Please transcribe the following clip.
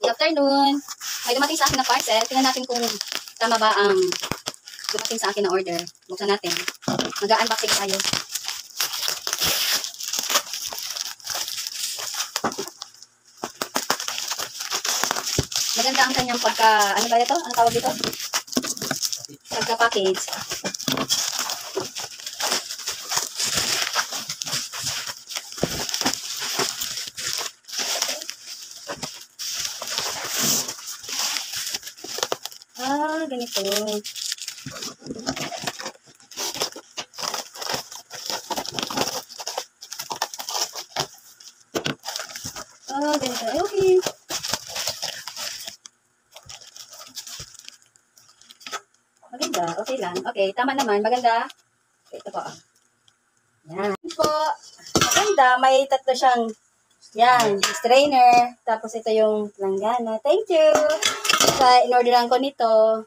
Good afternoon. May dumating sa akin na parcel. Tingnan natin kung tama ba ang dumating sa akin na order. Buksan natin. Mag-unboxing tayo. Maganda ang kanyang pagka, ano ba ito? Ano tawag dito? Pagka-package. Ganito. Ganito. Ay, okay. Maganda. Okay lang. Okay, tama naman. Maganda. Okay, ito po. Yan. Ito po. Maganda. May tatlo siyang yan, strainer. Tapos ito yung langgana. Thank you. Sa in-orderan ko nito.